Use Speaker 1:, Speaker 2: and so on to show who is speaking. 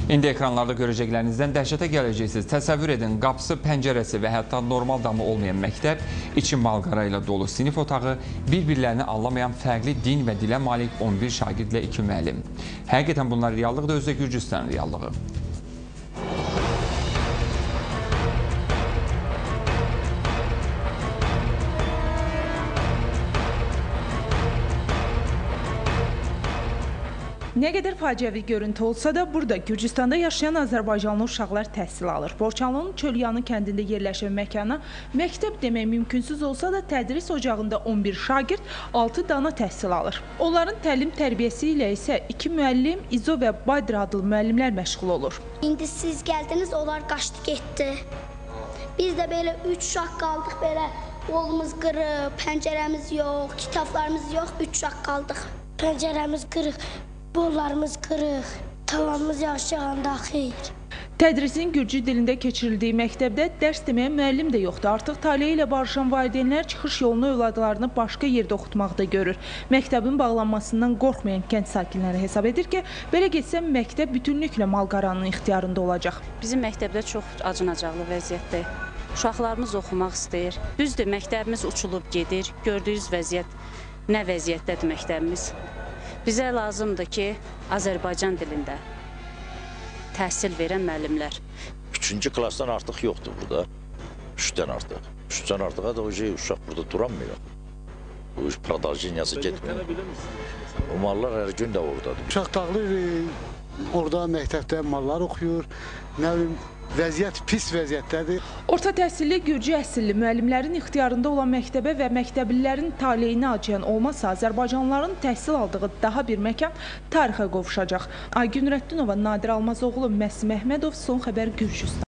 Speaker 1: İndi ekranlarda görəcəklərinizdən dəhşətə gələcəksiniz. Təsəvvür edin, qapısı, pəncərəsi və hətta normal damı olmayan məktəb, içi malqara ilə dolu sinif otağı, bir-birlərini anlamayan fərqli din və dilə malik 11 şagirdlə 2 müəllim. Həqiqətən bunlar reallıqdır, özü də Gürcüstan reallığı.
Speaker 2: Nə qədər faciəvi görüntü olsa da, burada Gürcüstanda yaşayan Azərbaycanlı uşaqlar təhsil alır. Borçalının Çölyanı kəndində yerləşən məkana məktəb demək mümkünsüz olsa da, tədris ocağında 11 şagird, 6 dana təhsil alır. Onların təlim tərbiyəsi ilə isə 2 müəllim, İzo və Badr adlı müəllimlər məşğul olur.
Speaker 3: İndi siz gəldiniz, onlar qaçdı, getdi. Biz də belə 3 uşaq qaldıq, belə qolumuz qırıq, pəncərəmiz yox, kitablarımız yox, 3 uşaq qaldıq. Pəncərəmiz qırıq. Bollarımız qırıq, tavamız yağışacağında xeyr.
Speaker 2: Tədrisin Gürcü dilində keçirildiyi məktəbdə dərs deməyən müəllim də yoxdur. Artıq taleyi ilə barışan valideynlər çıxış yolunu övladlarını başqa yerdə oxutmaqda görür. Məktəbin bağlanmasından qorxmayan kənd sakinləri hesab edir ki, belə getsə məktəb bütünlüklə malqaranın ixtiyarında olacaq.
Speaker 4: Bizim məktəbdə çox acınacaqlı vəziyyətdir. Uşaqlarımız oxumaq istəyir. Düzdür, məktəbimiz uçulub gedir. Gördüyünüz vəziyyət, nə vəziyyətdədir məktəbimiz. Bizə lazımdır ki, Azərbaycan dilində təhsil verən müəllimlər.
Speaker 5: 3-cü klassdan artıq yoxdur burada. 3-dən artıq. 3-dən artıqa da uşaq burada duranmıyor. Bu iş prodajiniyası getmiyor. O mallar hər gün də oradadır.
Speaker 6: Uşaq dağılır, orada məktəbdə mallar oxuyur, nə bilim, vəziyyət pis vəziyyətdədir.
Speaker 2: Orta təhsilli Gürcü əsilli müəllimlərin ixtiyarında olan məktəbə və məktəblilərin taleyini acıyan olmasa, Azərbaycanlıların təhsil aldığı daha bir məkan tarixə qovuşacaq. Aygün Rəddinova, Nadir Almazoğlu, Məsim Əhmədov, Son Xəbər, Gürcüstan.